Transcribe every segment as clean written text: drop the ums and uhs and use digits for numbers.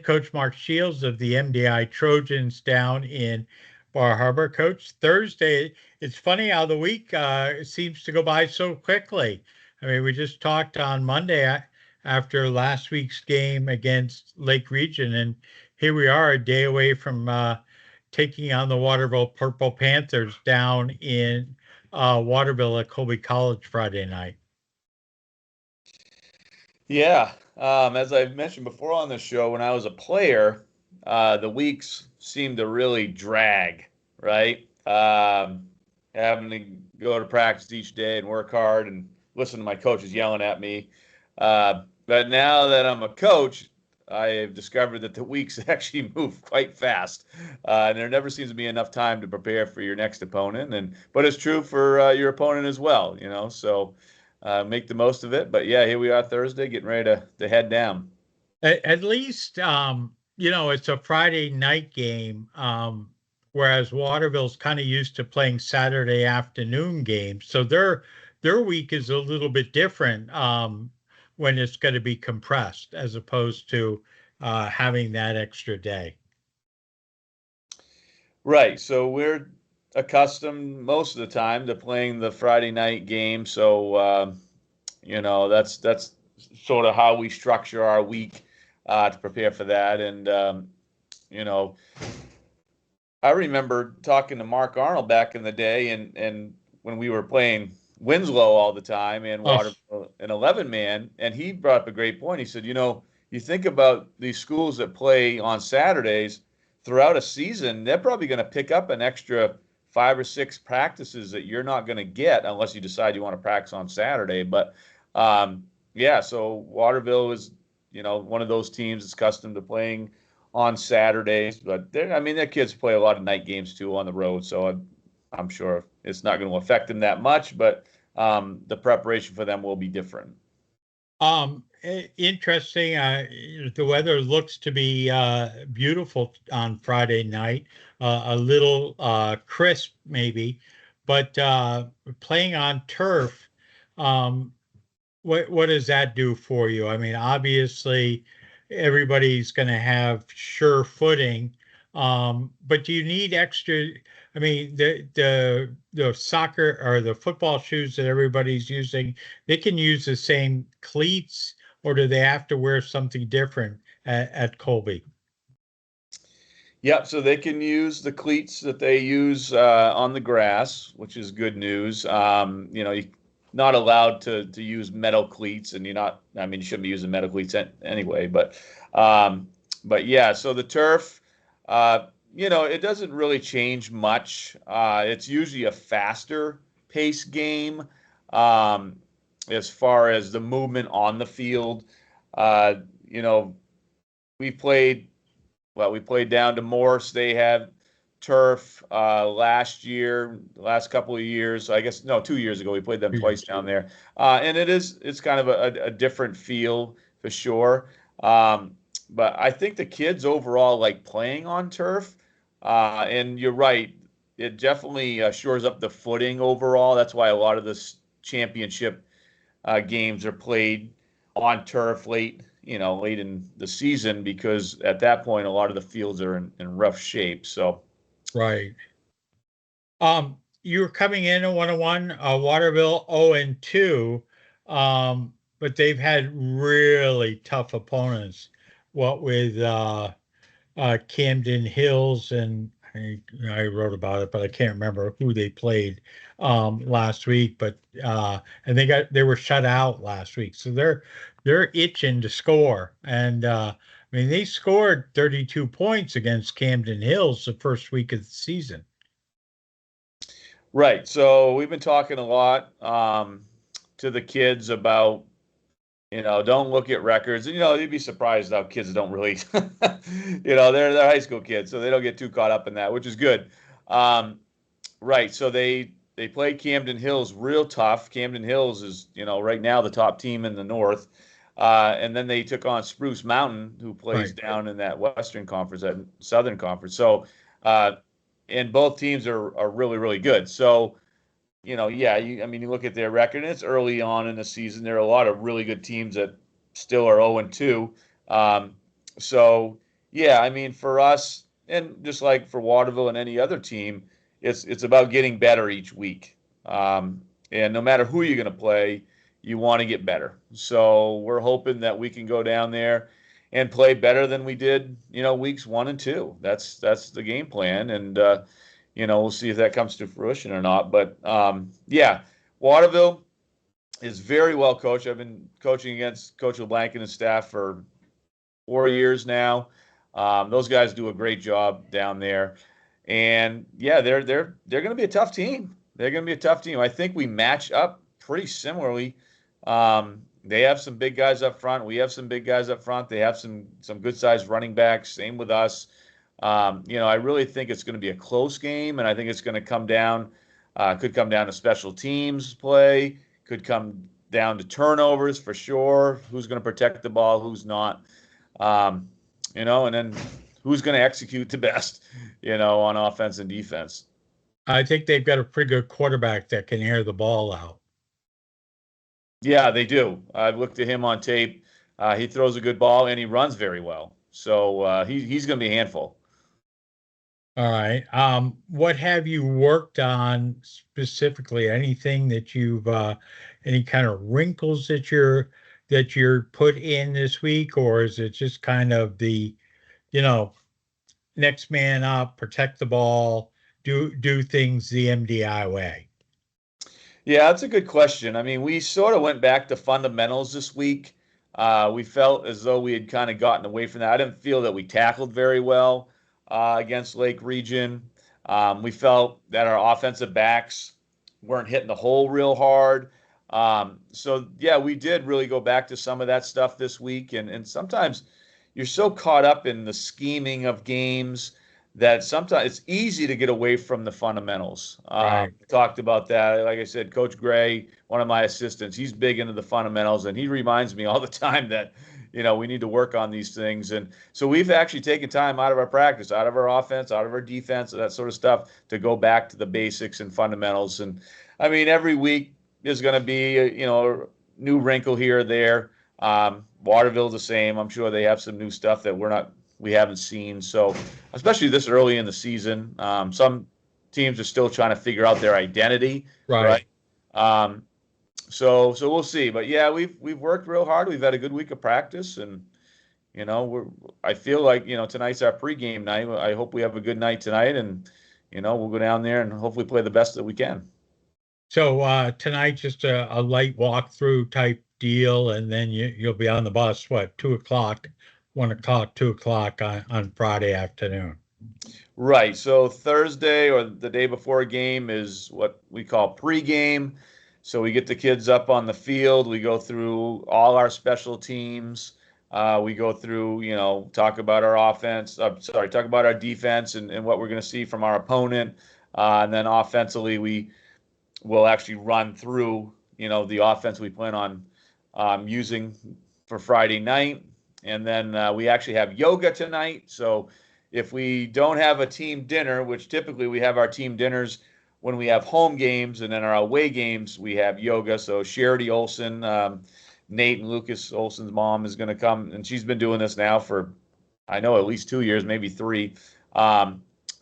Coach Mark Shields of the MDI Trojans down in Bar Harbor. Coach, Thursday, it's funny how the week seems to go by so quickly. I mean, we just talked on Monday after last week's game against Lake Region, and here we are a day away from taking on the Waterville Purple Panthers down in Waterville at Colby College Friday night. Yeah, as I mentioned before on the show, when I was a player, the weeks seemed to really drag, right? Having to go to practice each day and work hard and listen to my coaches yelling at me. But now that I'm a coach, I've discovered that the weeks actually move quite fast, and there never seems to be enough time to prepare for your next opponent. But it's true for your opponent as well, you know. So make the most of it. But yeah, here we are Thursday, getting ready to head down. At least, it's a Friday night game, whereas Waterville's kind of used to playing Saturday afternoon games. So their week is a little bit different when it's going to be compressed as opposed to having that extra day. Right. So we're accustomed most of the time to playing the Friday night game. So that's sort of how we structure our week to prepare for that. And you know, I remember talking to Mark Arnold back in the day, and when we were playing Winslow all the time and Oh, Waterville an 11 man, and he brought up a great point. He said, you think about these schools that play on Saturdays throughout a season, they're probably going to pick up an extra 5 or 6 practices that you're not going to get unless you decide you want to practice on Saturday. But yeah, so Waterville is, one of those teams that's accustomed to playing on Saturdays, but their kids play a lot of night games too on the road, so I'm sure it's not going to affect them that much, but the preparation for them will be different. Interesting. The weather looks to be beautiful on Friday night, a little crisp maybe, but playing on turf, um, what does that do for you? I mean, obviously, everybody's going to have sure footing, but do you need extra? I mean, the soccer or the football shoes that everybody's using, they can use the same cleats, or do they have to wear something different at Colby? Yep, so they can use the cleats that they use on the grass, which is good news. You're not allowed to use metal cleats, and you shouldn't be using metal cleats anyway. But yeah, so the turf, it doesn't really change much. It's usually a faster pace game as far as the movement on the field. Uh, you know, we played we played down to Morse. They had turf last year, the last couple of years. I guess no, 2 years ago we played them twice down there, and it's kind of a different feel for sure. But I think the kids overall like playing on turf, and you're right, it definitely shores up the footing overall. That's why a lot of the championship games are played on turf late in the season, because at that point a lot of the fields are in rough shape. So Right. You're coming in at 101, Waterville 0-2, but they've had really tough opponents. What with Camden Hills, and I wrote about it, but I can't remember who they played last week. But and they were shut out last week, so they're itching to score. And I mean, they scored 32 points against Camden Hills the first week of the season. right, so we've been talking a lot to the kids about, don't look at records. And, you'd be surprised how kids don't really, they're high school kids, so they don't get too caught up in that, which is good. Right, so they play Camden Hills real tough. Camden Hills is, right now the top team in the North. And then they took on Spruce Mountain, who plays Right. down in that Western Conference, that Southern Conference. So, and both teams are really, really good. So, yeah, you look at their record, and it's early on in the season. There are a lot of really good teams that still are 0-2. So, Yeah, I mean, for us, and just like for Waterville and any other team, it's about getting better each week. Um, and no matter who you're going to play, you want to get better. So we're hoping that we can go down there and play better than we did, weeks 1 and 2. That's the game plan, and we'll see if that comes to fruition or not. But yeah, Waterville is very well coached. I've been coaching against Coach LeBlanc and his staff for 4 years now. Those guys do a great job down there, and yeah, they're going to be a tough team. They're going to be a tough team. I think we match up pretty similarly. They have some big guys up front. We have some big guys up front. They have some good sized running backs. Same with us. I really think it's going to be a close game, and I think it's going to come down. Could come down to special teams play. Could come down to turnovers for sure. Who's going to protect the ball? Who's not? Um, and then who's going to execute the best, on offense and defense. I think they've got a pretty good quarterback that can air the ball out. Yeah, they do. I've looked at him on tape. He throws a good ball and he runs very well. So he's going to be a handful. All right. What have you worked on specifically? Anything that you've any kind of wrinkles that you're put in this week, or is it just kind of the, you know, next man up, protect the ball, do things the MDI way? Yeah, that's a good question. I mean, we sort of went back to fundamentals this week. We felt as though we had kind of gotten away from that. I didn't feel that we tackled very well against Lake Region. We felt that our offensive backs weren't hitting the hole real hard. So, yeah, we did really go back to some of that stuff this week. And sometimes you're so caught up in the scheming of games that sometimes it's easy to get away from the fundamentals. Right. Talked about that. Like I said, Coach Gray, one of my assistants, he's big into the fundamentals, and he reminds me all the time that, we need to work on these things. And so we've actually taken time out of our practice, out of our offense, out of our defense, that sort of stuff to go back to the basics and fundamentals. And I mean, every week is going to be, a new wrinkle here or there. Waterville's the same. I'm sure they have some new stuff that we haven't seen. So, especially this early in the season, some teams are still trying to figure out their identity, Right. right? So we'll see. But yeah, we've worked real hard. We've had a good week of practice, and I feel like tonight's our pregame night. I hope we have a good night tonight, and we'll go down there and hopefully play the best that we can. So tonight, just a light walkthrough type deal, and then you'll be on the bus, what, 2 o'clock, 1 o'clock, 2 o'clock on Friday afternoon. Right. So Thursday or the day before a game is what we call pregame. So we get the kids up on the field. We go through all our special teams. We go through, talk about our offense. Talk about our defense and what we're going to see from our opponent. And then offensively, we will actually run through, the offense we plan on using for Friday night. And then we actually have yoga tonight. So if we don't have a team dinner, which typically we have our team dinners when we have home games, and then our away games, we have yoga. So Charity Olson, Nate and Lucas Olson's mom, is going to come, and she's been doing this now for, I know, at least 2 years, maybe 3.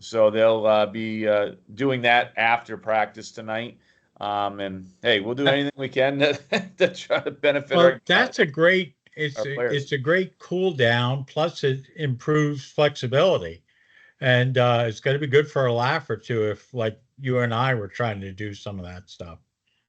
So they'll be doing that after practice tonight. And hey, we'll do anything we can to try to benefit Well, that's our players. it's a great cool down. Plus, it improves flexibility, and it's going to be good for a laugh or two if, like, you and I were trying to do some of that stuff.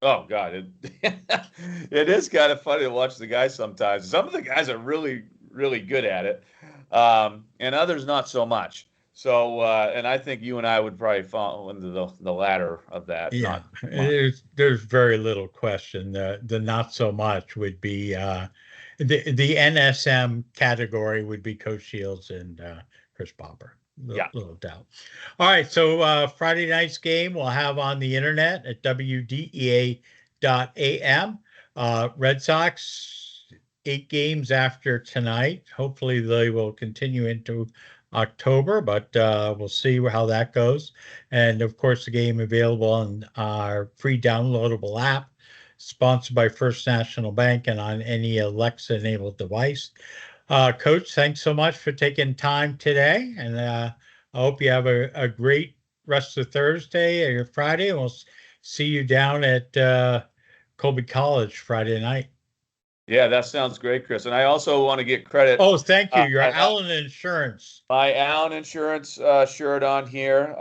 Oh God, it is kind of funny to watch the guys sometimes. Some of the guys are really, really good at it, and others not so much. So, and I think you and I would probably fall into the latter of that. Yeah, Not much. there's very little question. The not so much would be the NSM category would be Coach Shields and Chris Popper. Yeah. Little doubt. All right, so Friday night's game we'll have on the internet at WDEA.am. Red Sox 8 games after tonight. Hopefully they will continue into October, but we'll see how that goes. And of course, the game available on our free downloadable app, sponsored by First National Bank, and on any Alexa-enabled device. Coach, thanks so much for taking time today, and I hope you have a great rest of Thursday or Friday, and we'll see you down at Colby College Friday night. Yeah, that sounds great, Chris. And I also want to get credit. Oh, thank you. Your I have Allen Insurance. my Allen Insurance shirt on here,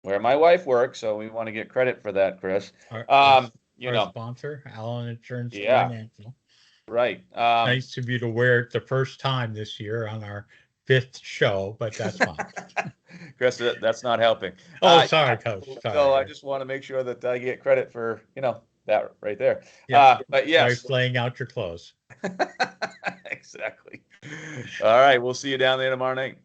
where my wife works, so we want to get credit for that, Chris. Our, our, You our know, sponsor, Allen Insurance yeah, Financial. right. Nice of you to wear it the first time this year on our fifth show, but that's fine. Chris, that's not helping. Oh, sorry, Coach. So I Sorry. just want to make sure that I get credit for, that right there. Yeah. But yes, Wife's laying out your clothes. exactly. All right, we'll see you down there tomorrow night.